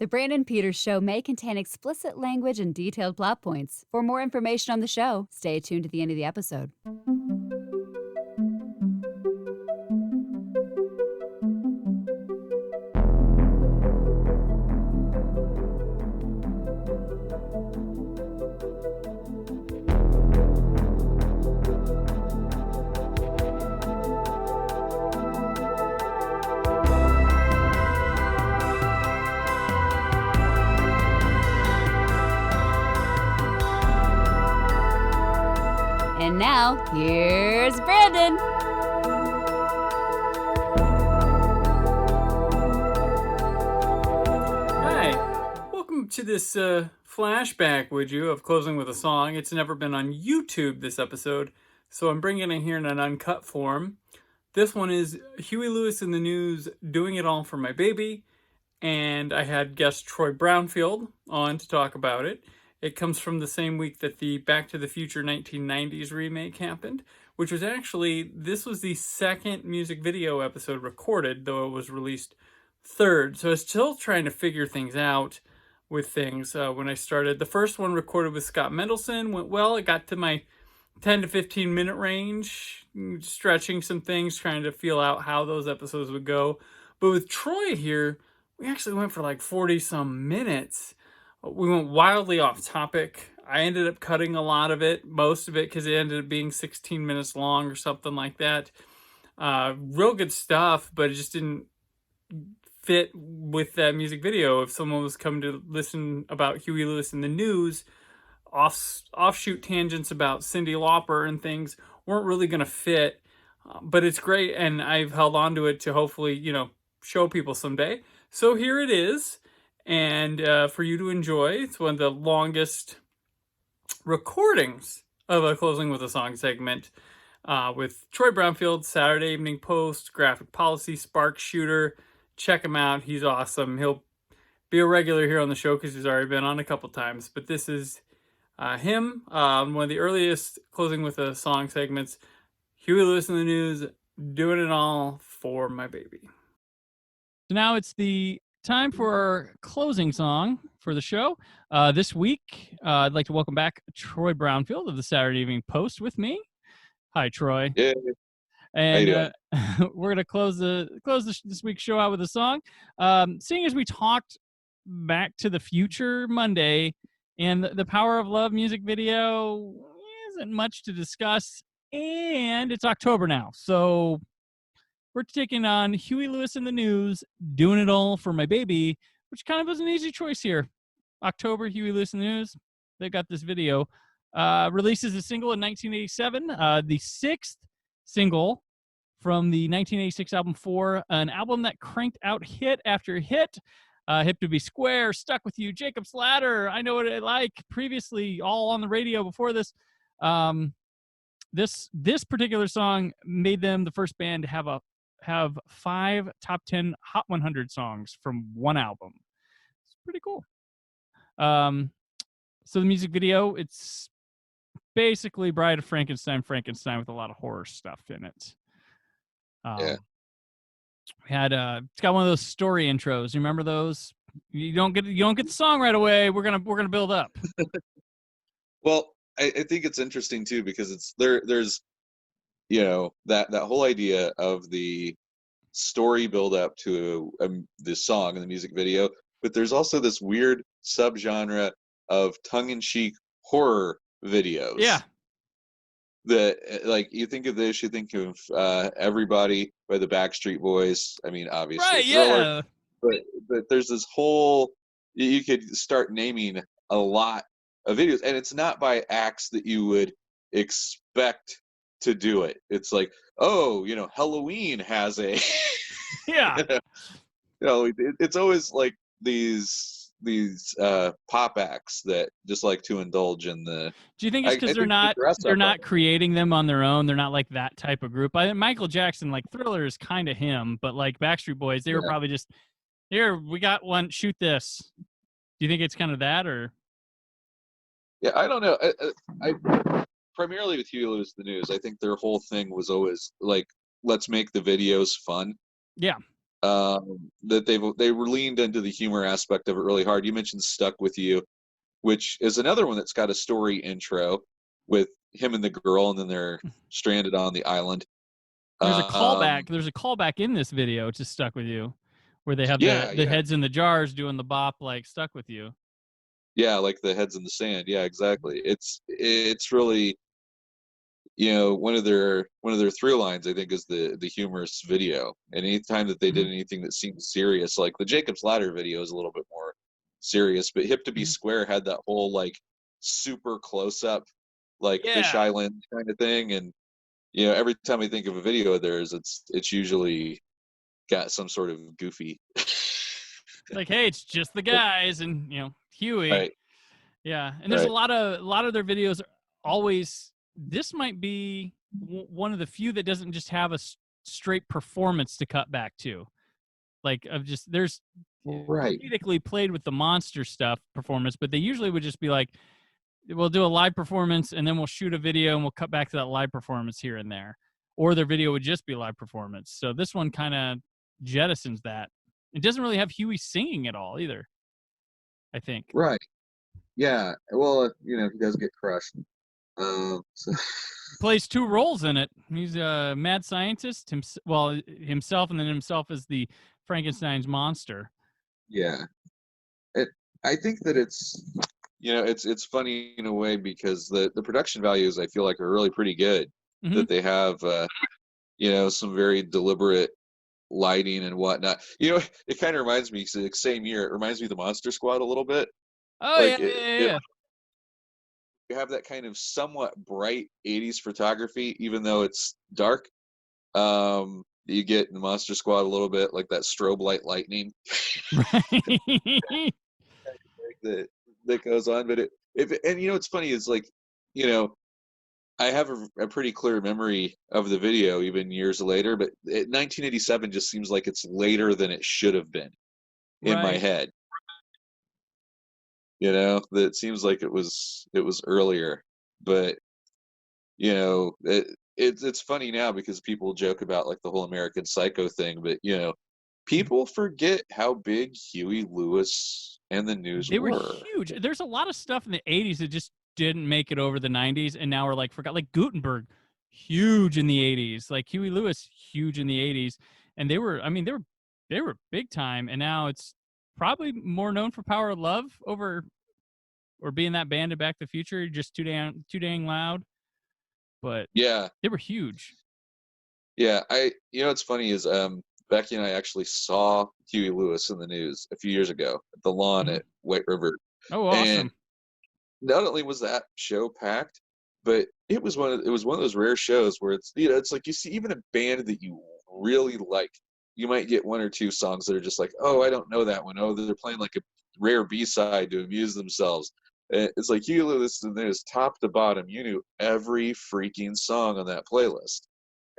The Brandon Peters Show may contain explicit language and detailed plot points. For more information on the show, stay tuned to the end of the episode. And now, here's Brandon. Hi, welcome to this flashback, would you, of Closing with a Song. It's never been on YouTube, this episode, so I'm bringing it here in an uncut form. This one is Huey Lewis in the News, Doing It All for My Baby, and I had guest Troy Brownfield on to talk about it. It comes from the same week that the Back to the Future 1990s remake happened, which was actually, this was the second music video episode recorded, though it was released third. So I was still trying to figure things out with things when I started. The first one recorded with Scott Mendelson went well. It got to my 10 to 15 minute range, stretching some things, trying to feel out how those episodes would go. But with Troy here, we actually went for like 40 some minutes. We went wildly off topic. I ended up cutting a lot of it, most of it, because it ended up being 16 minutes long or something like that. Real good stuff, but it just didn't fit with that music video. If someone was coming to listen about Huey Lewis in the News, offshoot tangents about Cyndi Lauper and things weren't really going to fit. But it's great, and I've held on to it to hopefully, show people someday. So here it is. And for you to enjoy. It's one of the longest recordings of a Closing with a Song segment with Troy Brownfield, Saturday Evening Post, Graphic Policy, Spark Shooter. Check him out. He's awesome. He'll be a regular here on the show because he's already been on a couple times. But this is him, one of the earliest Closing with a Song segments. Huey Lewis in the News, Doing It All for My Baby. So now it's the time for our closing song for the show. This week, I'd like to welcome back Troy Brownfield of the Saturday Evening Post with me. Hi, Troy. Yeah. And we're going to close this week's show out with a song. Seeing as we talked Back to the Future Monday, and the Power of Love music video isn't much to discuss, and it's October now, so we're taking on Huey Lewis in the News, Doing It All for My Baby, which kind of was an easy choice here. October, Huey Lewis in the News. They got this video. Released as a single in 1987. The sixth single from the 1986 album 4, an album that cranked out hit after hit. Hip to Be Square, Stuck With You, Jacob's Ladder, I Know What I Like, previously all on the radio before this. This particular song made them the first band to have 5 top 10 Hot 100 songs from one album. It's pretty cool. So the music video, it's basically Bride of Frankenstein with a lot of horror stuff in it. Yeah. We had it's got one of those story intros. You remember those? You don't get the song right away. We're gonna build up. Well, I think it's interesting too because it's there's that whole idea of the story build up to the song and the music video, but there's also this weird subgenre of tongue-in-cheek horror videos. Yeah. That, like, you think of this, you think of Everybody by the Backstreet Boys. I mean, obviously, Right? Thriller, Yeah. but there's this whole, you could start naming a lot of videos, and it's not by acts that you would expect to do it. It's like, oh, Halloween has a Yeah. It's always like these pop acts that just like to indulge in the. Do you think it's because they're not creating them on their own? They're not like that type of group. Michael Jackson, like Thriller, is kind of him, but like Backstreet Boys, they were probably just, here, we got one, shoot this. Do you think it's kind of that, or? Yeah, I don't know. I primarily with Huey Lewis the News, I think their whole thing was always like, let's make the videos fun. Yeah. that they were leaned into the humor aspect of it really hard. You mentioned "Stuck with You," which is another one that's got a story intro with him and the girl, and then they're stranded on the island. There's a callback. There's a callback in this video to "Stuck with You," where they have the heads in the jars doing the bop like "Stuck with You." Yeah, like the heads in the sand. Yeah, exactly. It's really, one of their through lines, I think, is the humorous video. And anytime that they did anything that seemed serious, like the Jacob's Ladder video is a little bit more serious, but Hip to Be Square had that whole like super close up, like Fish Island kind of thing. And every time I think of a video of theirs, it's usually got some sort of goofy like, hey, it's just the guys and Huey. Right. Yeah, and there's a lot of their videos are always. This might be one of the few that doesn't just have a straight performance to cut back to, like there's comedically played with the monster stuff performance, but they usually would just be like, we'll do a live performance and then we'll shoot a video and we'll cut back to that live performance here and there, or their video would just be live performance. So this one kind of jettisons that. It doesn't really have Huey singing at all either, I think. Right. Yeah. Well, he does get crushed. So. Plays two roles in it. He's a mad scientist, himself, and then himself as the Frankenstein's monster. Yeah. I think that it's funny in a way because the production values I feel like are really pretty good. That they have some very deliberate lighting and whatnot. It kind of reminds me, same year, it reminds me of the Monster Squad a little bit. Oh, like yeah. You have that kind of somewhat bright 80s photography, even though it's dark. You get in the Monster Squad a little bit like that strobe light lightning. Right. that goes on. But it's funny is like, I have a pretty clear memory of the video even years later, but 1987 just seems like it's later than it should have been in my head. That seems like it was earlier, but it's funny now because people joke about like the whole American Psycho thing, but people forget how big Huey Lewis and the News were. They were huge. There's a lot of stuff in the 80s that just didn't make it over the 90s, and now we're like forgot. Like Gutenberg, huge in the 80s. Like Huey Lewis, huge in the 80s, and they were big time. And now it's probably more known for Power of Love or being that band in Back to the Future, just too dang loud. But yeah, they were huge. Yeah, what's funny is Becky and I actually saw Huey Lewis in the News a few years ago at the lawn at White River. Oh, awesome! And not only was that show packed, but it was one of those rare shows where it's like you see even a band that you really like, you might get one or two songs that are just like, oh, I don't know that one. Oh, they're playing like a rare B-side to amuse themselves. It's like Huey Lewis and there's top to bottom. You knew every freaking song on that playlist,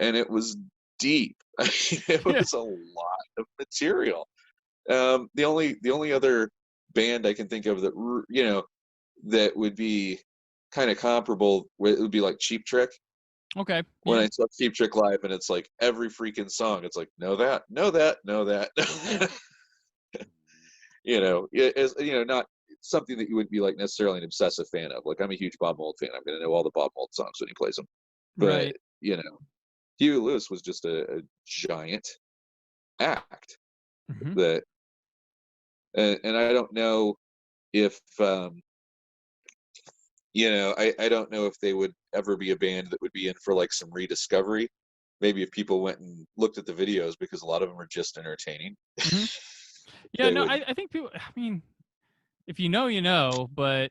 and it was deep. It was a lot of material. The only other band I can think of that that would be kind of comparable, it would be like Cheap Trick. Okay. When I saw Cheap Trick live, and it's like every freaking song, it's like know that. Not something that you wouldn't be like necessarily an obsessive fan of. Like I'm a huge Bob Mould fan. I'm going to know all the Bob Mould songs when he plays them. But Huey Lewis was just a giant act that, and I don't know if I don't know if they would ever be a band that would be in for like some rediscovery. Maybe if people went and looked at the videos, because a lot of them are just entertaining. Yeah, no, I think people. I mean, if you know, but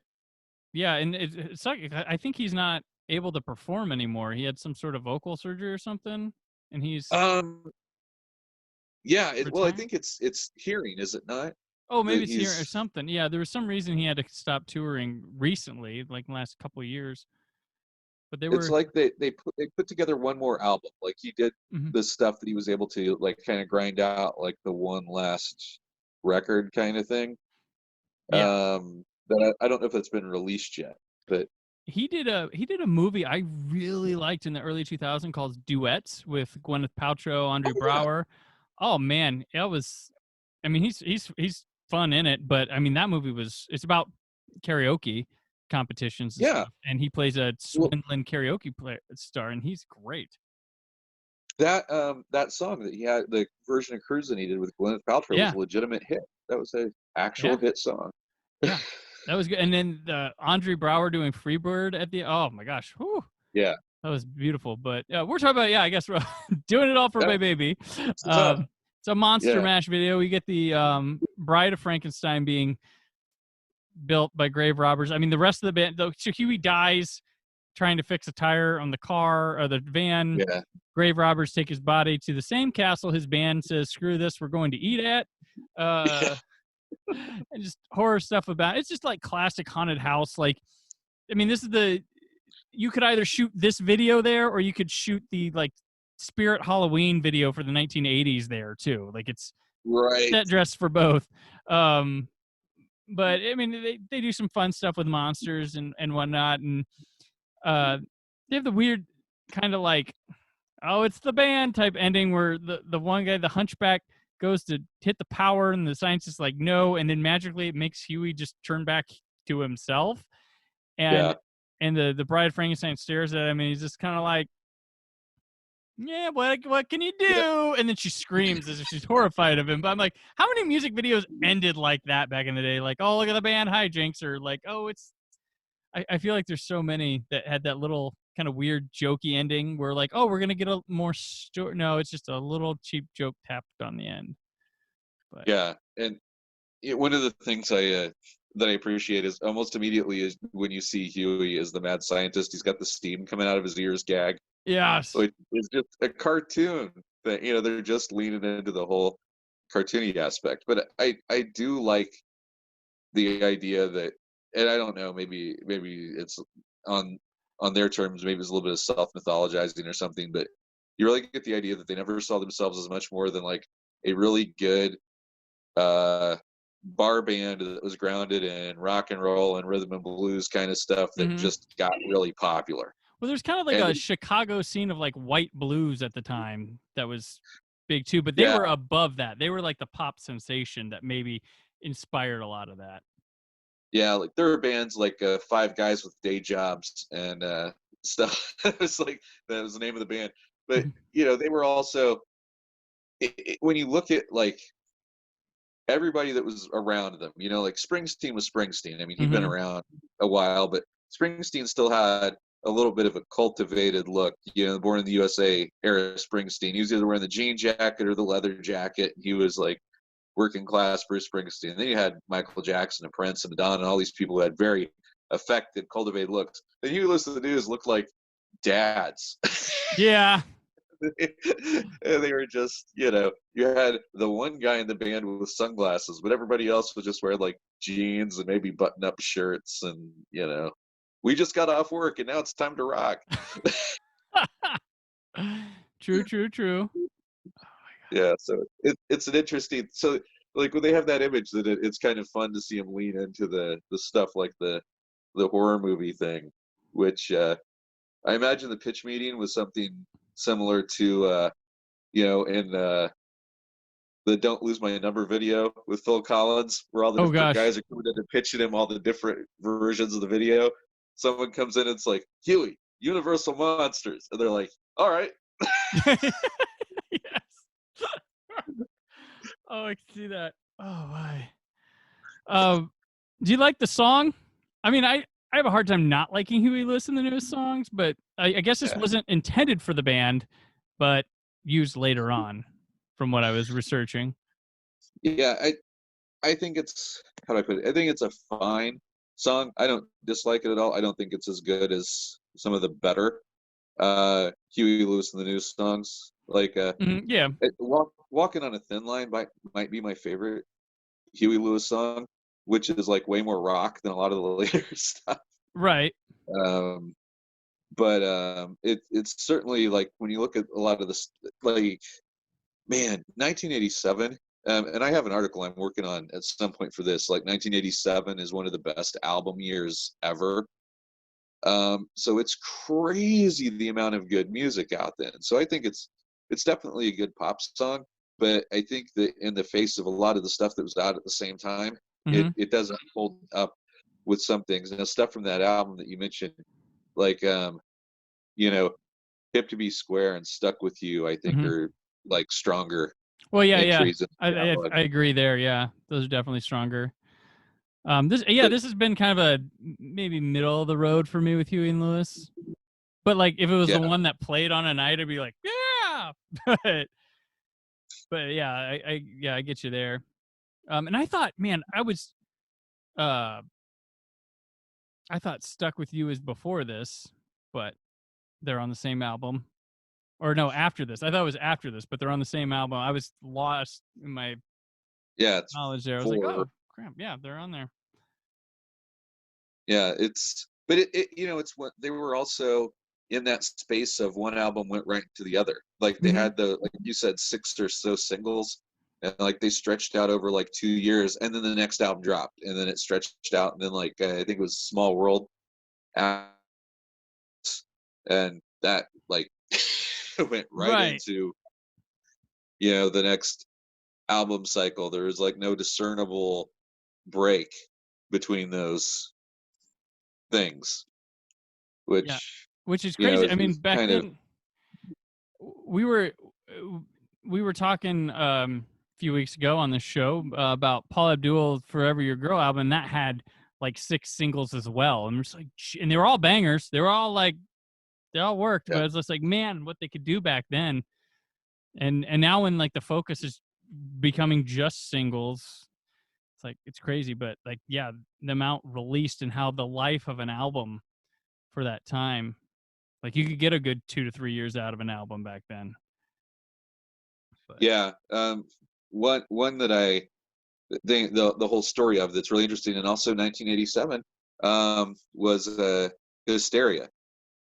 yeah, and it's like I think he's not able to perform anymore. He had some sort of vocal surgery or something, and he's yeah. Well, I think it's hearing, is it not? Oh, maybe it's hearing or something. Yeah, there was some reason he had to stop touring recently, like the last couple of years. But it's like they put together one more album. Like he did the stuff that he was able to like kind of grind out, like the one last record kind of thing. Yeah. That I don't know if it's been released yet, but he did a movie I really liked in the early 2000s called Duets with Gwyneth Paltrow, Andre Braugher. Oh man, it was. I mean, he's fun in it, but I mean that movie it's about karaoke competitions and Yeah. stuff, and he plays a Well, swindling karaoke star, and he's great. that song that he had, the version of Cruisin' he did with Gwyneth Paltrow, was Yeah, a legitimate hit. That was a actual yeah, hit song. yeah. That was good. And then the Andre Brower doing Freebird at the oh my gosh, whew, Yeah. that was beautiful. But we're talking about I guess we're doing it all for my That- baby. uh, It's a Monster yeah. Mash video. We get the Bride of Frankenstein being built by grave robbers. I mean, the rest of the band, though, so Huey dies trying to fix a tire on the car or the van. Yeah. Grave robbers take his body to the same castle his band says, screw this, we're going to eat at. And just horror stuff about it. It's just like classic haunted house. Like, I mean, you could either shoot this video there or you could shoot the like Spirit Halloween video for the 1980s there too. Like it's Right. set dress for both. But I mean, they do some fun stuff with monsters and whatnot. And they have the weird kind of like, oh, it's the band type ending where the one guy, the hunchback, goes to hit the power and the scientist is like, no. And then magically it makes Huey just turn back to himself. And the Bride of Frankenstein stares at him and he's just kind of like, yeah, what can you do? Yeah. And then she screams as if she's horrified of him. But I'm like, how many music videos ended like that back in the day? Like, oh, look at the band hijinks, or like, oh, it's. I feel like there's so many that had that little kind of weird jokey ending where like, oh, we're gonna get a more story. No, it's just a little cheap joke tapped on the end. But Yeah. And one of the things that I appreciate is almost immediately is when you see Huey as the mad scientist, he's got the steam coming out of his ears gag. yes, So it's just a cartoon that, they're just leaning into the whole cartoony aspect. But I do like the idea that, and I don't know, maybe it's on their terms, maybe it's a little bit of self mythologizing or something, but you really get the idea that they never saw themselves as much more than like a really good bar band that was grounded in rock and roll and rhythm and blues kind of stuff that Mhm. just got really popular. Well, there's kind of like And a Chicago scene of like white blues at the time that was big too, but they yeah, were above that. They were like the pop sensation that maybe inspired a lot of that. yeah, like there were bands like Five Guys with Day Jobs and stuff. It's like that was the name of the band. But they were also when you look at like everybody that was around them, like Springsteen was Springsteen. I mean, he'd been Mhm. around a while, but Springsteen still had a little bit of a cultivated look. Born in the USA era Springsteen. He was either wearing the jean jacket or the leather jacket. He was like working class Bruce Springsteen. And then you had Michael Jackson and Prince and Madonna and all these people who had very affected, cultivated looks. Then you listen to the news, looked like dads. Yeah. And they were just, you had the one guy in the band with sunglasses, but everybody else was just wearing like jeans and maybe button up shirts. And, we just got off work and now it's time to rock. True. Yeah. So it's an interesting, so like when they have that image that it's kind of fun to see them lean into the stuff like the horror movie thing, which I imagine the pitch meeting was something similar to in the Don't Lose My Number video with Phil Collins, where all the Oh different gosh. guys are coming in and pitching him all the different versions of the video. Someone comes in and it's like, Huey, Universal Monsters. And they're like, all right. Yes. Oh, I can see that. Oh my. Do you like the song? I mean, I have a hard time not liking Huey Lewis in the newest songs, but I guess this Yeah. wasn't intended for the band, but used later on, from what I was researching. Yeah, I think it's, how do I put it? I think it's a fine song. I don't dislike it at all. I don't think it's as good as some of the better Huey Lewis and the News songs. Like Yeah. Walking on a Thin Line might be my favorite Huey Lewis song, which is like way more rock than a lot of the later stuff. Right. But it's certainly like when you look at a lot of this, like, man, 1987. And I have an article I'm working on at some point for this. Like 1987 is one of the best album years ever. So it's crazy the amount of good music out then. So I think it's definitely a good pop song. but I think that in the face of a lot of the stuff that was out at the same time, Mm-hmm. it doesn't hold up with some things. And the stuff from that album that you mentioned, like Hip to Be Square and Stuck With You, I think are like stronger Well, yeah. entries in the I catalog. agree there. Yeah, those are definitely stronger. This has been kind of a maybe middle of the road for me with Huey and Lewis. But like, if it was the one that played on a night, I'd be like, yeah. but yeah, I get you there. And I thought, man, I thought Stuck With You is before this, but they're on the same album. Or no, after this. I thought it was after this, but they're on the same album. I was lost in my knowledge there. I was like, oh crap, yeah, they're on there. Yeah, it's what they were also in that space of one album went right to the other. Like they had like you said, 6 or so singles, and like they stretched out over like 2 years, and then the next album dropped, and then it stretched out, and then like I think it was Small World, and that like went right into the next album cycle. There was like no discernible break between those things, which is crazy. I mean, back then we were talking a few weeks ago on the show about Paul Abdul Forever Your Girl album, and that had like 6 singles as well, and we're just like, and they were all bangers, they were all like, they all worked, but it's just like, man, what they could do back then. And now when like the focus is becoming just singles, it's like, it's crazy. But like, yeah, the amount released and how the life of an album for that time, like you could get a good 2 to 3 years out of an album back then. But. Yeah. One that the whole story of that's really interesting, and also 1987 was Hysteria,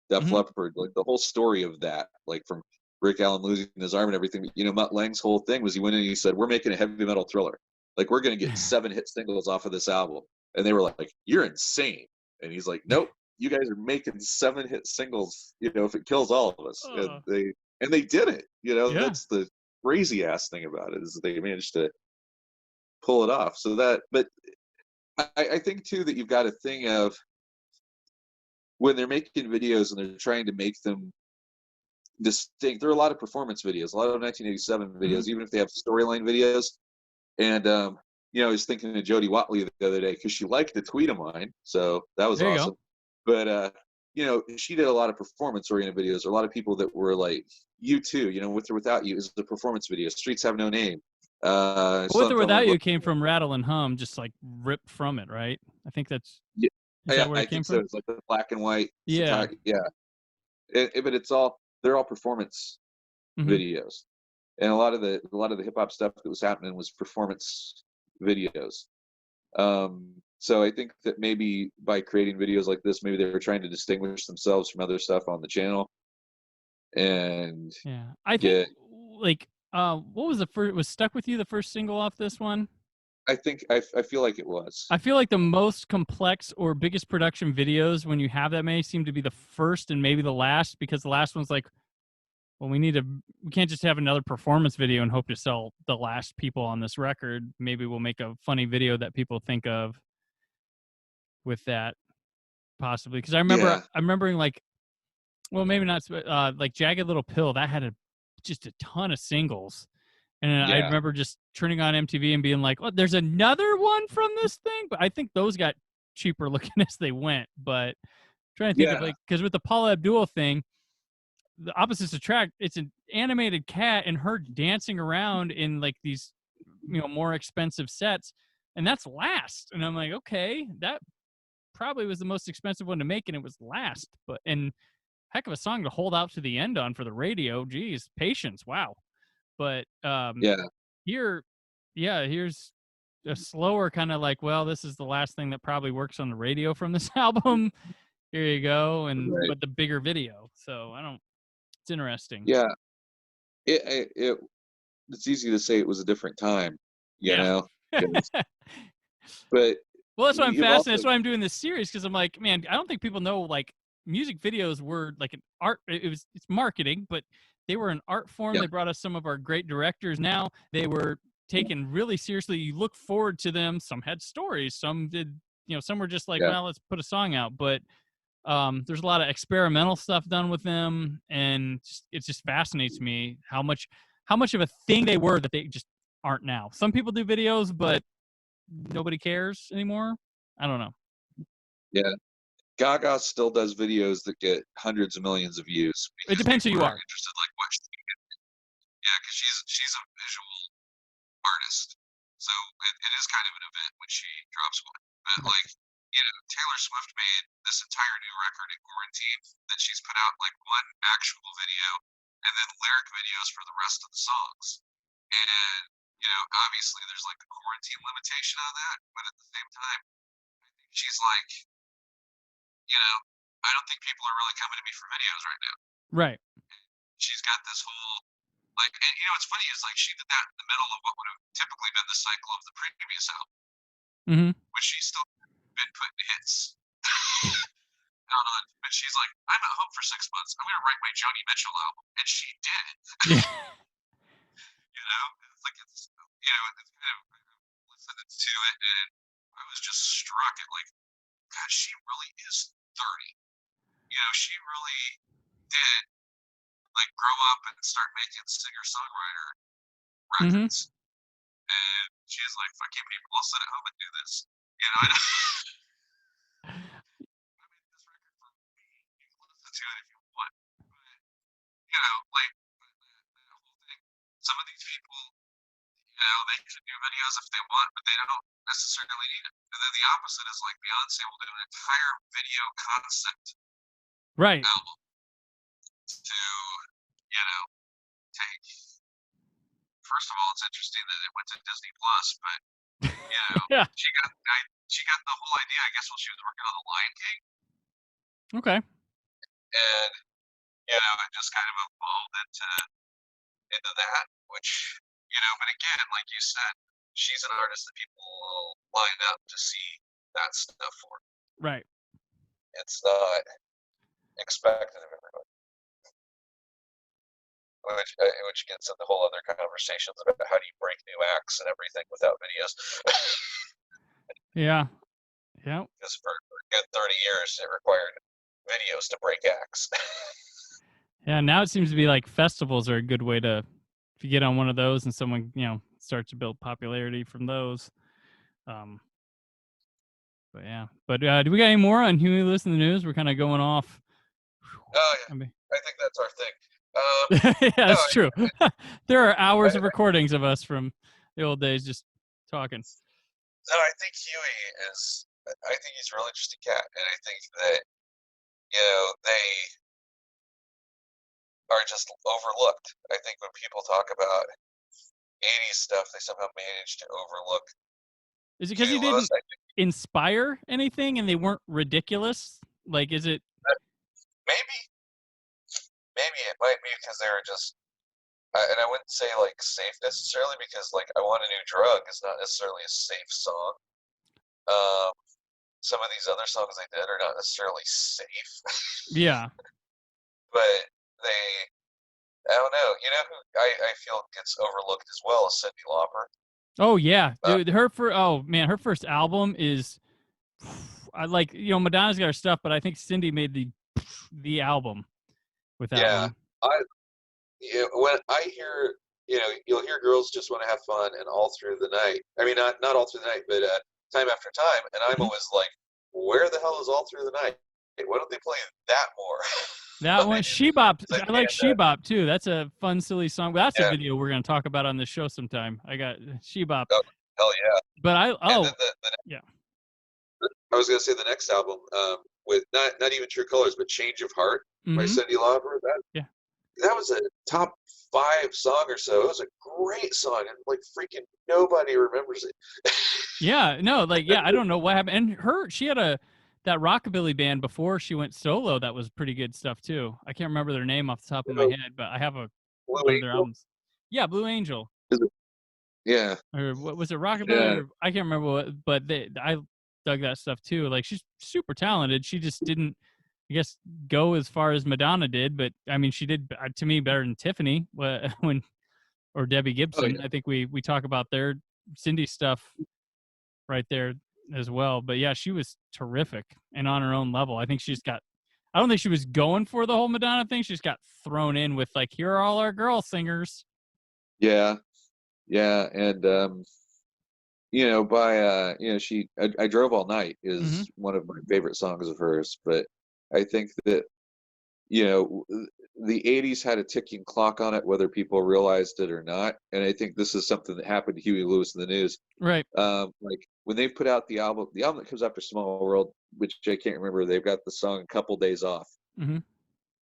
Def Leppard. Like the whole story of that, like from Rick Allen losing his arm and everything. Mutt Lange's whole thing was he went in and he said, we're making a heavy metal thriller. Like we're going to get 7 hit singles off of this album. And they were like, you're insane. And he's like, nope, you guys are making 7 hit singles, if it kills all of us. And they did it. That's the crazy ass thing about it, is that they managed to pull it off. So that, but I think too that you've got a thing of when they're making videos and they're trying to make them distinct. There are a lot of performance videos, a lot of 1987 videos, even if they have storyline videos. And I was thinking of Jody Watley the other day because she liked the tweet of mine, so that was awesome. But she did a lot of performance-oriented videos. There are a lot of people that were like, "You too," with or without you is the performance video. Streets Have No Name. With or Without You came from Rattle and Hum, just like ripped from it, right? I think that's. Yeah, is that where it came from? So. It's like the black and white. Yeah, but they're all performance videos, and a lot of the hip hop stuff that was happening was performance videos. So I think that maybe by creating videos like this, maybe they were trying to distinguish themselves from other stuff on the channel. And I think like what was the first? Was Stuck With You the first single off this one? I think I feel like it was. I feel like the most complex or biggest production videos, when you have that many, seem to be the first and maybe the last, because the last one's like, well, we can't just have another performance video and hope to sell the last people on this record. Maybe we'll make a funny video that people think of with that, possibly. Because I'm remembering like, well, maybe not, like Jagged Little Pill, that had just a ton of singles. And I remember just turning on MTV and being like, "Oh, there's another one from this thing." But I think those got cheaper looking as they went. But I'm trying to think of, like, because with the Paula Abdul thing, the opposites attract. It's an animated cat and her dancing around in like these, more expensive sets, and that's last. And I'm like, okay, that probably was the most expensive one to make, and it was last. And heck of a song to hold out to the end on for the radio. Geez, patience. Wow. But here's a slower kind of like, well, this is the last thing that probably works on the radio from this album. Here you go, but the bigger video. So it's interesting. Yeah, it's easy to say it was a different time, you know. But well, that's why I'm fascinated. That's why I'm doing this series, because I'm like, man, I don't think people know like music videos were like an art. It's marketing, but they were an art form. Yeah. They brought us some of our great directors. Now they were taken really seriously. You look forward to them. Some had stories. Some did, some were just like, well, let's put a song out. But there's a lot of experimental stuff done with them, and it just fascinates me how much of a thing they were that they just aren't now. Some people do videos, but nobody cares anymore. I don't know. Yeah. Gaga still does videos that get hundreds of millions of views. It depends who you are. Interested, like what yeah, because she's a visual artist, so it is kind of an event when she drops one. But like, Taylor Swift made this entire new record in quarantine that she's put out like one actual video and then lyric videos for the rest of the songs. And obviously there's like the quarantine limitation on that, but at the same time, I think she's like, I don't think people are really coming to me for videos right now. Right. She's got this whole like, and what's funny is like she did that in the middle of what would have typically been the cycle of the previous album, which she's still been putting hits out on. But she's like, I'm at home for 6 months. I'm gonna write my Joni Mitchell album, and she did. It's like it's kind of listened to it, and I was just struck at like, God, she really is 30. She really did like grow up and start making singer-songwriter records. And she's like, fuck you people, I'll sit at home and do this. I made this record for me. You can listen to it if you want. But, like, the whole thing, some of these people, they can do videos if they want, but they don't necessarily need it. And then the opposite is like Beyonce will do an entire video concept album to, take. First of all, it's interesting that it went to Disney Plus, but yeah. she got the whole idea, I guess, while she was working on The Lion King. Okay. And it just kind of evolved into that, which but again, like you said, she's an artist that people will line up to see that stuff for. Right. It's not expected of everybody. Which gets into whole other conversations about how do you break new acts and everything without videos. Yeah. Because for a good 30 years, it required videos to break acts. Yeah, now it seems to be like festivals are a good way to, if you get on one of those and someone, starts to build popularity from those. But yeah. But do we got any more on Huey Lewis in the news? We're kind of going off. Oh, yeah. I think that's our thing. Yeah, that's true. There are hours of recordings of us from the old days just talking. No, I think Huey I think he's a real interesting cat, and I think that they are just overlooked. I think when people talk about 80s stuff, they somehow manage to overlook. Is it because he didn't inspire anything and they weren't ridiculous? Like, is it? Maybe it might be because they were just, and I wouldn't say like safe necessarily, because like I Want a New Drug is not necessarily a safe song. Some of these other songs they did are not necessarily safe. Yeah. But I don't know. Who I feel gets overlooked as well as Cyndi Lauper. Oh yeah, dude. Her first album is, I like, Madonna's got her stuff, but I think Cyndi made the album with that one. When I hear, you'll hear Girls Just Want to Have Fun and All Through the Night. I mean, not All Through the Night, but Time After Time. And I'm always like, where the hell is All Through the Night? Why don't they play that more? That one, She Bop. I like She Bop too. That's a fun, silly song. That's a video we're going to talk about on this show sometime. I got She Bop. Oh, hell yeah. But yeah. I was going to say the next album, with not even True Colors, but Change of Heart by Cyndi Lauper. That was a top 5 song or so. It was a great song, and like freaking nobody remembers it. Yeah, no, I don't know what happened. And she had that rockabilly band before she went solo. That was pretty good stuff too. I can't remember their name off the top of my head, but I have one of their albums. Yeah, Blue Angel. Yeah. Or what was it, rockabilly? Yeah. I can't remember what, but I dug that stuff too. Like, she's super talented. She just didn't I guess, go as far as Madonna did, but I mean, she did to me better than Tiffany when or Debbie Oh Gibson. yeah. I think we talk about their Cindy stuff right there as well. But yeah, she was terrific and on her own level. I think she's got. I don't think she was going for the whole Madonna thing. She just got thrown in with like, here are all our girl singers. Yeah, yeah, and by I Drove All Night Mm-hmm. is one of my favorite songs of hers, but I think that you know the 80s had a ticking clock on it, whether people realized it or not, and I think this is something that happened to Huey Lewis in the News. Right. Like when they put out the album that comes after Small World, which I can't remember, they've got the song A Couple Days Off. Mm-hmm.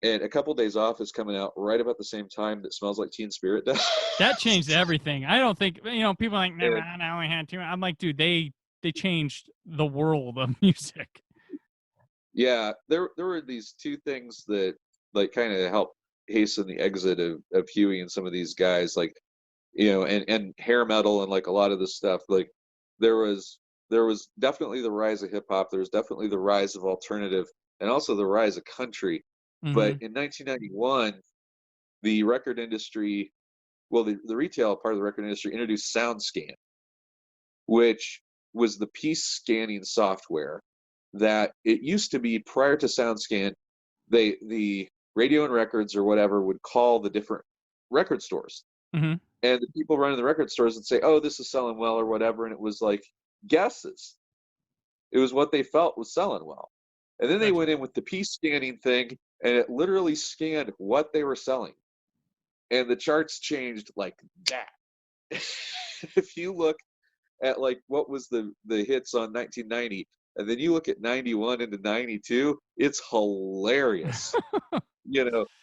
And A Couple Days Off is coming out right about the same time that Smells Like Teen Spirit does. That changed everything. I don't think, people are like, Yeah. Nirvana only had two. I'm like, dude, they changed the world of music. Yeah, there were these two things that like kind of helped hasten the exit of Huey and some of these guys, like and hair metal and like a lot of this stuff. Like there was definitely the rise of hip hop. There was definitely the rise of alternative, and also the rise of country. Mm-hmm. But in 1991, the record industry, well, the retail part of the record industry introduced SoundScan, which was the piece scanning software that it used to be prior to SoundScan. The Radio and Records or whatever would call the different record stores. Mm-hmm. And the people running the record stores would say, oh, this is selling well or whatever. And it was like guesses. It was what they felt was selling well. And then they went in with the piece scanning thing, and it literally scanned what they were selling. And the charts changed like that. If you look at like what was the hits on 1990, and then you look at 91 into 92, it's hilarious.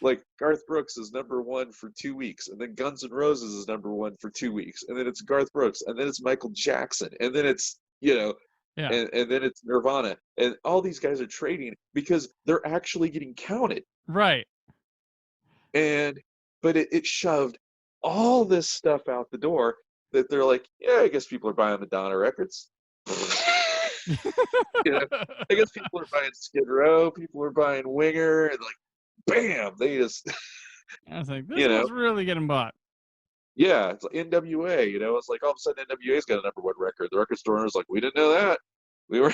Like Garth Brooks is number one for 2 weeks, and then Guns N' Roses is number one for 2 weeks, and then it's Garth Brooks, and then it's Michael Jackson, and then it's Yeah. and then it's Nirvana, and all these guys are trading because they're actually getting counted. Right. But it shoved all this stuff out the door that they're like, yeah, I guess people are buying Madonna records. I guess people are buying Skid Row, people are buying Winger, and like, bam, they just. I was like, this was really getting bought. Yeah, it's like NWA. It's like all of a sudden NWA's got a number one record. The record store was like, we didn't know that. We were,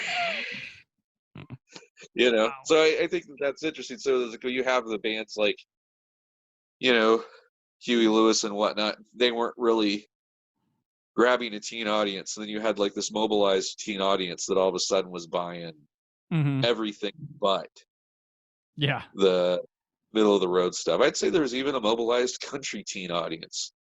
Wow. So I think that's interesting. So there's like, you have the bands like, Huey Lewis and whatnot. They weren't really grabbing a teen audience, and then you had like this mobilized teen audience that all of a sudden was buying everything but the middle of the road stuff. I'd say there's even a mobilized country teen audience.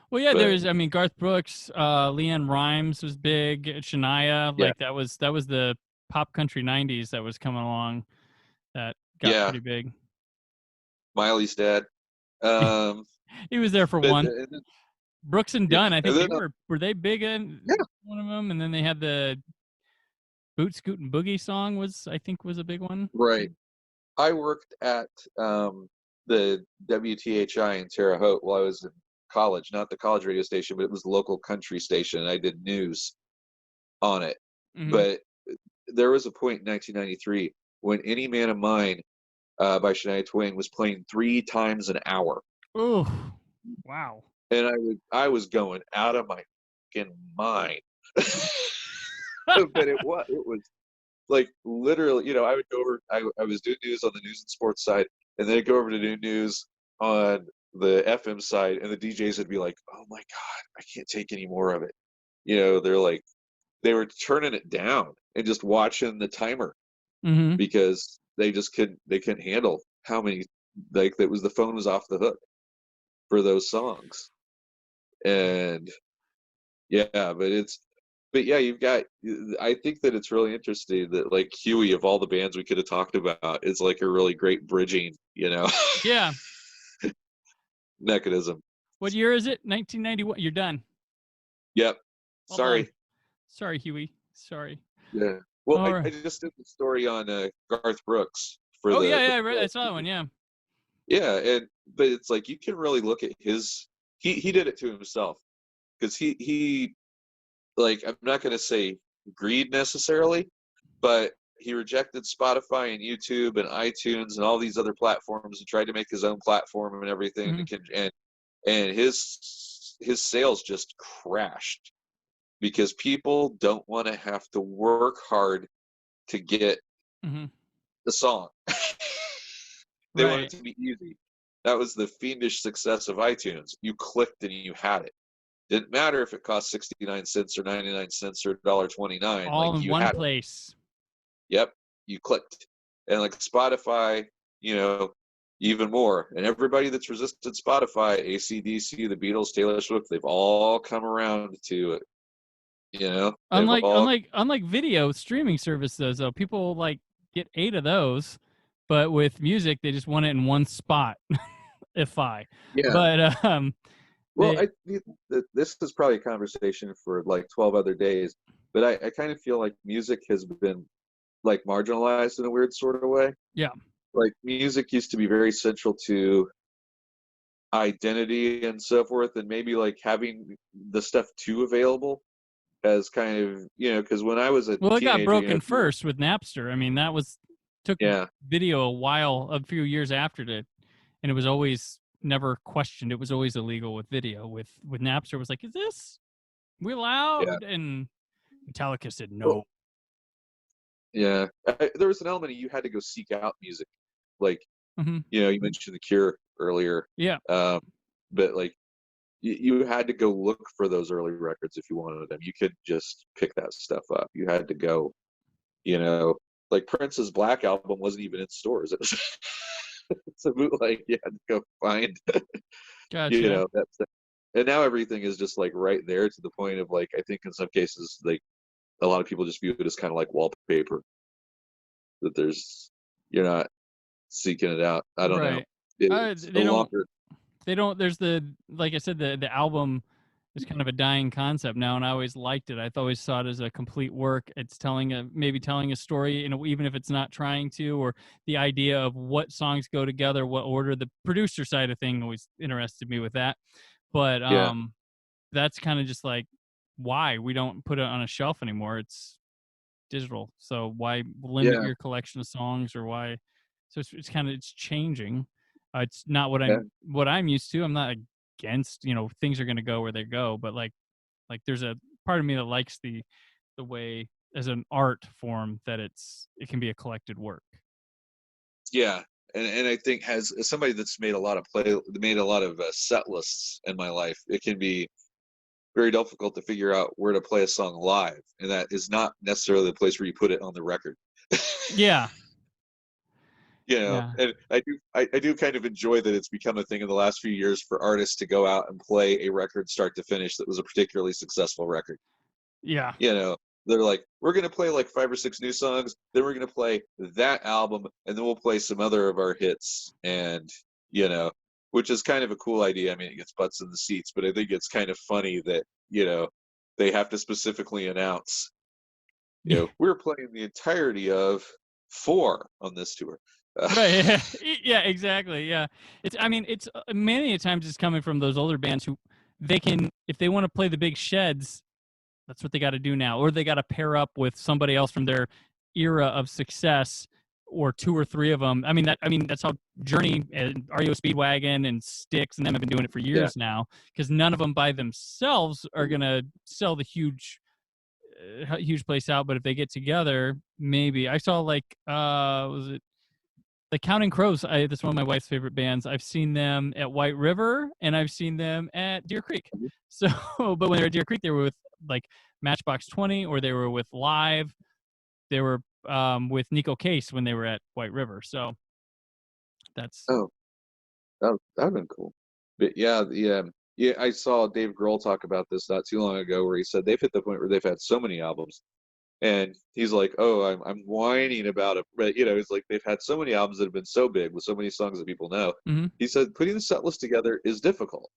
Well, yeah, there's Garth Brooks, Leanne Rimes was big, Shania, like that was the pop country 90s that was coming along that got pretty big. Miley's dad. He was there for one. Brooks and Dunn, I think they were they big in one of them, and then they had the Boot Scoot and Boogie song was a big one. Right. I worked at the WTHI in Terre Haute while I was in college, not the college radio station, but it was the local country station, and I did news on it. Mm-hmm. But there was a point in 1993 when Any Man of Mine by Shania Twain was playing 3 times an hour. Oh, wow. And I was going out of my fucking mind. But it was like literally, I would go over, I was doing news on the news and sports side, and then I'd go over to do news on the FM side, and the DJs would be like, oh my God, I can't take any more of it. They're like, they were turning it down and just watching the timer because they just couldn't handle how many, like, the phone was off the hook for those songs. And but yeah, you've got, I think that it's really interesting that like Huey, of all the bands we could have talked about, is like a really great bridging, Yeah. mechanism. What year is it? 1991. You're done. Yep. Sorry. Sorry, Huey. Sorry. Yeah. Well, I just did the story on Garth Brooks for I saw that one. Yeah. Yeah, but it's like you can really look at his. He did it to himself, because he like, I'm not going to say greed necessarily, but he rejected Spotify and YouTube and iTunes and all these other platforms and tried to make his own platform and everything. Mm-hmm. And his sales just crashed because people don't want to have to work hard to get Mm-hmm. the song. They want it Right. to be easy. That was the fiendish success of iTunes. You clicked and you had it. Didn't matter if it cost 69 cents or 99 cents or $1.29. All Like, in you one had it. place. Yep, you clicked. And like Spotify, even more. And everybody that's resisted Spotify, AC/DC, the Beatles, Taylor Swift, they've all come around to it. They've all Unlike video streaming services, though, people like get 8 of those, but with music they just want it in one spot. yeah. But Well, they this is probably a conversation for like 12 other days, but I kind of feel like music has been like marginalized in a weird sort of way. yeah. Like, music used to be very central to identity and so forth, and maybe like having the stuff too available as kind of, because when I was a Well, it got teenager, broken first with Napster. I mean, that took yeah, video a few years after it, and it was always never questioned. It was always illegal with video. With Napster, it was like, is this we yeah. allowed? And Metallica said Well, no. yeah. There was an element of you had to go seek out music. Like, Mm-hmm. you mentioned The Cure earlier, Yeah. but like, you had to go look for those early records if you wanted them. You could just pick that stuff up. You had to go, like Prince's Black album wasn't even in stores. It was it's a bootleg you had to go find. Gotcha. That's and now everything is just like right there, to the point of like, I think in some cases, like, a lot of people just view it as kind of like wallpaper, that you're not seeking it out. I don't know. Right. It's They no don't. longer. They don't. There's like I said, the album is kind of a dying concept now, and I always liked it. I always saw it as a complete work. It's maybe telling a story, even if it's not trying to, or the idea of what songs go together, what order. The producer side of thing always interested me with that, but Yeah, that's kind of just like why we don't put it on a shelf anymore. It's digital, so why limit yeah, your collection of songs, or why? So it's changing. It's not yeah, what I'm used to. I'm not against, things are going to go where they go, but like there's a part of me that likes the way as an art form that it can be a collected work. yeah. And I think, as somebody that's made a lot of set lists in my life, it can be very difficult to figure out where to play a song live, and that is not necessarily the place where you put it on the record. Yeah. Yeah. And I do kind of enjoy that it's become a thing in the last few years for artists to go out and play a record start to finish that was a particularly successful record. Yeah. They're like, we're going to play like 5 or 6 new songs, then we're going to play that album, and then we'll play some other of our hits. And which is kind of a cool idea. I mean, it gets butts in the seats, but I think it's kind of funny that they have to specifically announce, we're playing the entirety of 4 on this tour. Right. Yeah. Yeah, exactly. Yeah. It's many a times it's coming from those older bands who they can, if they want to play the big sheds, that's what they got to do now, or they got to pair up with somebody else from their era of success, or 2 or 3 of them. That's how Journey and REO Speedwagon and Styx and them have been doing it for years now, because none of them by themselves are gonna sell the huge place out. But if they get together, maybe. I saw was it the Counting Crows? That's one of my wife's favorite bands. I've seen them at White River, and I've seen them at Deer Creek. So, but when they were at Deer Creek, they were with like Matchbox 20, or they were with Live. They were with Nico Case when they were at White River. So that's Oh, that'd been cool. But yeah, I saw Dave Grohl talk about this not too long ago, where he said they've hit the point where they've had so many albums, and he's like, "Oh, I'm whining about it," but he's like, they've had so many albums that have been so big with so many songs that people know. mm-hmm. He said putting the set list together is difficult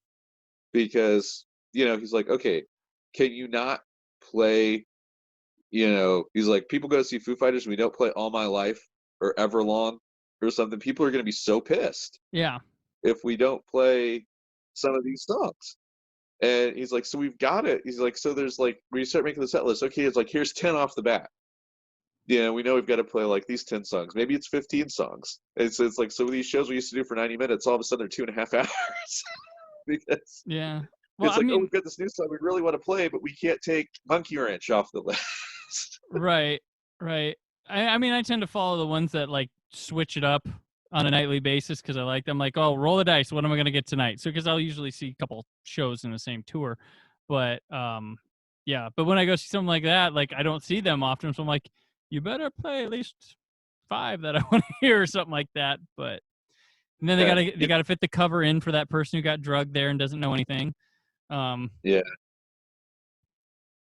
because he's like, okay, can you not play? He's like, people go to see Foo Fighters and we don't play All My Life or Everlong or something. People are going to be so pissed Yeah. if we don't play some of these songs. And he's like, so we've got it. He's like, so there's like, when you start making the set list, okay, it's like, here's 10 off the bat. we know we've got to play like these 10 songs. Maybe it's 15 songs. It's like some of these shows we used to do for 90 minutes, all of a sudden they're 2.5 hours. Because Yeah. Well, it's I like, oh, mean, we've got this new song we really want to play, but we can't take Monkey Wrench off the list. right. I mean, I tend to follow the ones that like switch it up on a nightly basis because I like them. Like, oh, roll the dice. What am I going to get tonight? So, because I'll usually see a couple shows in the same tour, but yeah. But when I go see something like that, like I don't see them often, so I'm like, you better play at least 5 that I want to hear or something like that. But and then they gotta fit the cover in for that person who got drugged there and doesn't know anything. Yeah.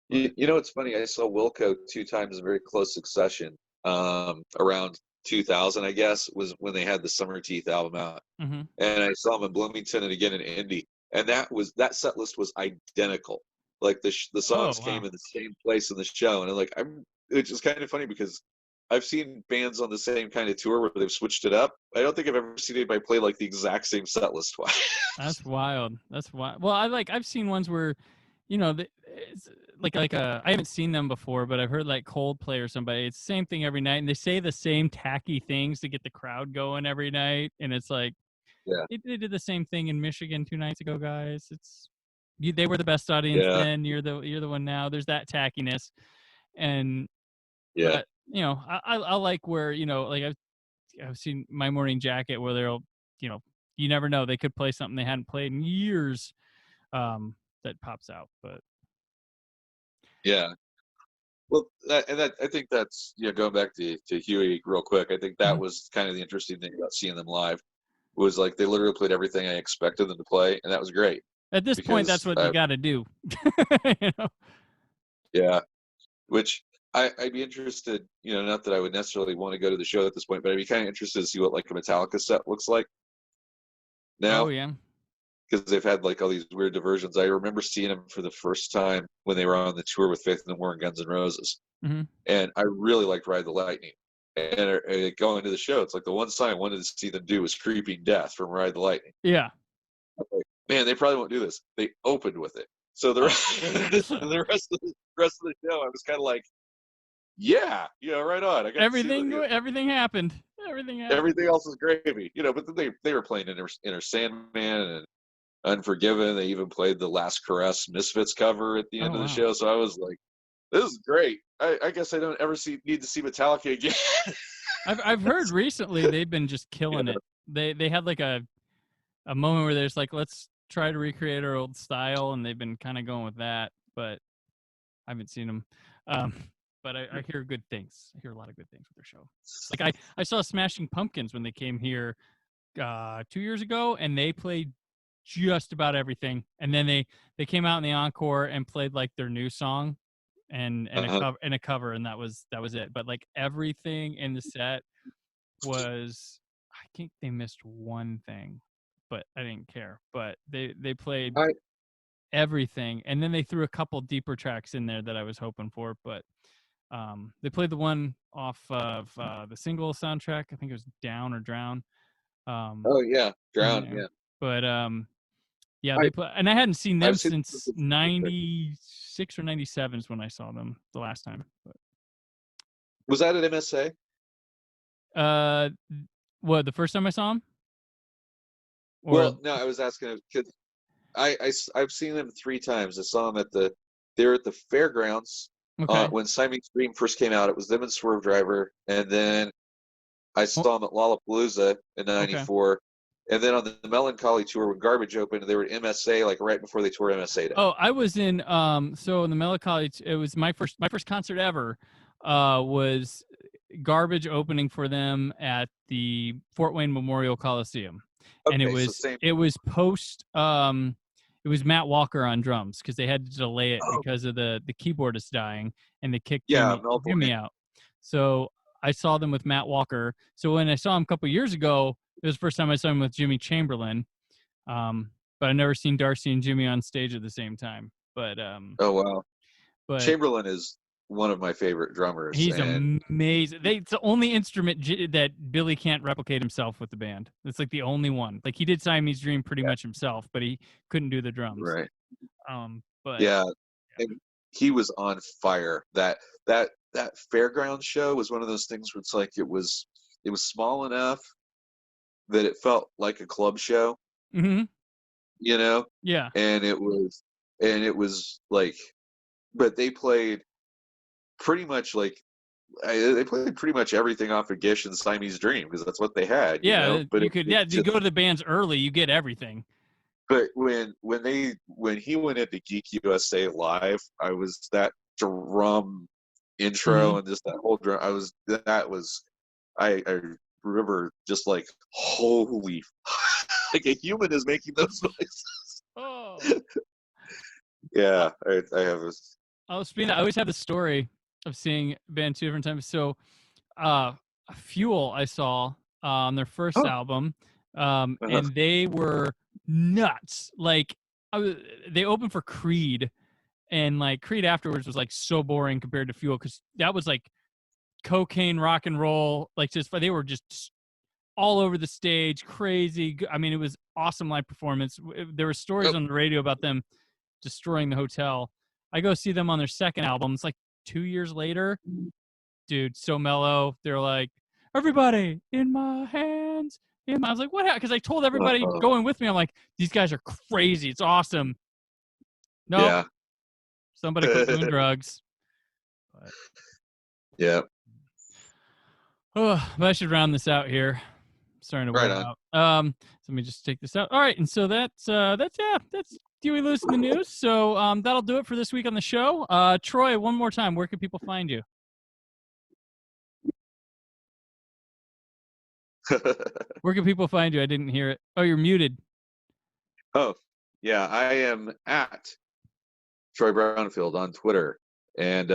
You know, it's funny. I saw Wilco 2 times in very close succession. Around 2000, I guess, was when they had the Summer Teeth album out, Mm-hmm. and I saw them in Bloomington and again in Indy, and that set list was identical. Like the songs came in the same place in the show, and it's just kind of funny because I've seen bands on the same kind of tour where they've switched it up. I don't think I've ever seen anybody play like the exact same set list twice. That's wild. That's wild. Well, I've seen ones where, it's I haven't seen them before, but I've heard like Coldplay or somebody. It's the same thing every night, and they say the same tacky things to get the crowd going every night, and it's like, Yeah. they did the same thing in Michigan 2 nights ago, guys. They were the best audience then. You're the one now. There's that tackiness, and but I like where like I've seen My Morning Jacket where they'll you never know, they could play something they hadn't played in years that pops out. But Yeah. Well, I think that's going back to Huey real quick. I think that was kind of the interesting thing about seeing them live was like they literally played everything I expected them to play, and that was great. At this point, that's what you got to do. Yeah, which I'd be interested. Not that I would necessarily want to go to the show at this point, but I'd be kind of interested to see what like a Metallica set looks like now. Oh yeah. Because they've had like all these weird diversions. I remember seeing them for the first time when they were on the tour with Faith No More and Guns N' Roses, and I really liked Ride the Lightning. And going to the show, it's like the one song I wanted to see them do was "Creeping Death" from Ride the Lightning. Yeah. Like, man, they probably won't do this. They opened with it, so the rest of the show, I was kind of like, yeah, right on. I got everything happened. Everything else is gravy, But then they were playing Inner Sandman and Unforgiven. They even played the Last Caress Misfits cover at the end of the show. So I was like, this is great. I guess I don't ever need to see Metallica again. I've heard recently they've been just killing it. They had like a moment where there's like, let's try to recreate our old style, and they've been kind of going with that, but I haven't seen them. But I hear good things. I hear a lot of good things with their show. Like I saw Smashing Pumpkins when they came here 2 years ago, and they played just about everything. And then they came out in the encore and played like their new song and a cover, and that was it. But like everything in the set was, I think they missed one thing, but I didn't care. But they played everything, and then they threw a couple deeper tracks in there that I was hoping for, but they played the one off of the single soundtrack. I think it was Down or Drown. Drown. Yeah. But they play, and I hadn't seen them since 96 or 97 is when I saw them the last time. But was that at MSA? What, the first time I saw them? Well, no, I was asking because I've seen them 3 times. I saw them they were at the fairgrounds. Okay. When Siamese Dream first came out, it was them and Swerve Driver, and then I saw them at Lollapalooza in '94, and then on the Melancholy tour when Garbage opened, they were at MSA like right before they tore MSA down. Oh, I was in so in the Melancholy, it was my first concert ever. Was Garbage opening for them at the Fort Wayne Memorial Coliseum, and it was post it was Matt Walker on drums because they had to delay it because of the keyboardist dying, and they kicked Jimmy out. So I saw them with Matt Walker. So when I saw him a couple years ago, it was the first time I saw him with Jimmy Chamberlain. But I've never seen Darcy and Jimmy on stage at the same time. But oh wow! But Chamberlain is one of my favorite drummers. He's amazing. It's the only instrument that Billy can't replicate himself with the band. It's like the only one. Like he did Siamese Dream pretty much himself, but he couldn't do the drums. Right. But and he was on fire. That that fairground show was one of those things where it's like it was small enough that it felt like a club show, Mm-hmm. you know, Yeah. and it was like, but they played pretty much like they played pretty much everything off of Gish and Siamese Dream because that's what they had, you Yeah, know. But you could. Yeah, you go to the bands early, you get everything. But when he went into Geek USA Live, I was that drum intro and just that whole drum. I remember just like, holy, like a human is making those noises. Oh. Yeah, I have this. I always have the story of seeing band two different times. So, Fuel I saw on their first album, and they were nuts. Like, they opened for Creed, and like Creed afterwards was like so boring compared to Fuel because that was like cocaine rock and roll. Like, just they were just all over the stage, crazy. I mean, it was awesome live performance. There were stories on the radio about them destroying the hotel. I go see them on their second album. It's like 2 years later. Dude, so mellow. They're like, everybody in my hands. I was like, what happened? Because I told everybody going with me, I'm like, these guys are crazy. It's awesome. No, Yeah. Somebody quit doing drugs. But, yeah. But I should round this out here. I'm starting to wear out. So let me just take this out. All right, and so that's Huey Lewis in the news. So that'll do it for this week on the show. Troy, one more time, where can people find you? Where can people find you? I didn't hear it. Oh, you're muted. Oh, yeah. I am at Troy Brownfield on Twitter. And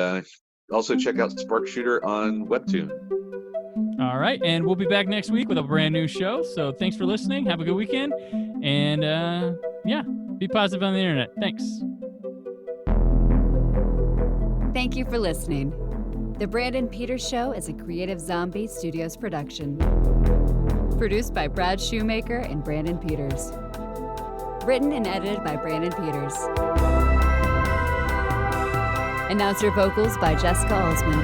also check out Spark Shooter on Webtoon. All right. And we'll be back next week with a brand new show. So thanks for listening. Have a good weekend. And be positive on the internet. Thanks. Thank you for listening. The Brandon Peters Show is a Creative Zombie Studios production. Produced by Brad Shoemaker and Brandon Peters. Written and edited by Brandon Peters. Announcer vocals by Jessica Alsman.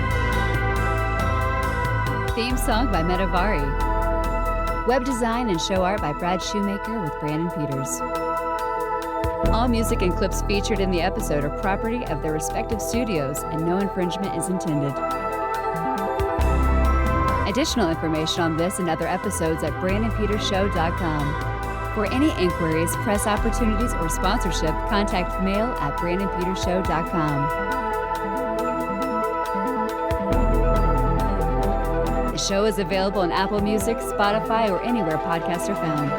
Theme song by Metavari. Web design and show art by Brad Shoemaker with Brandon Peters. All music and clips featured in the episode are property of their respective studios and no infringement is intended. Additional information on this and other episodes at BrandonPetersShow.com. For any inquiries, press opportunities, or sponsorship, contact mail at BrandonPetersShow.com. The show is available on Apple Music, Spotify, or anywhere podcasts are found.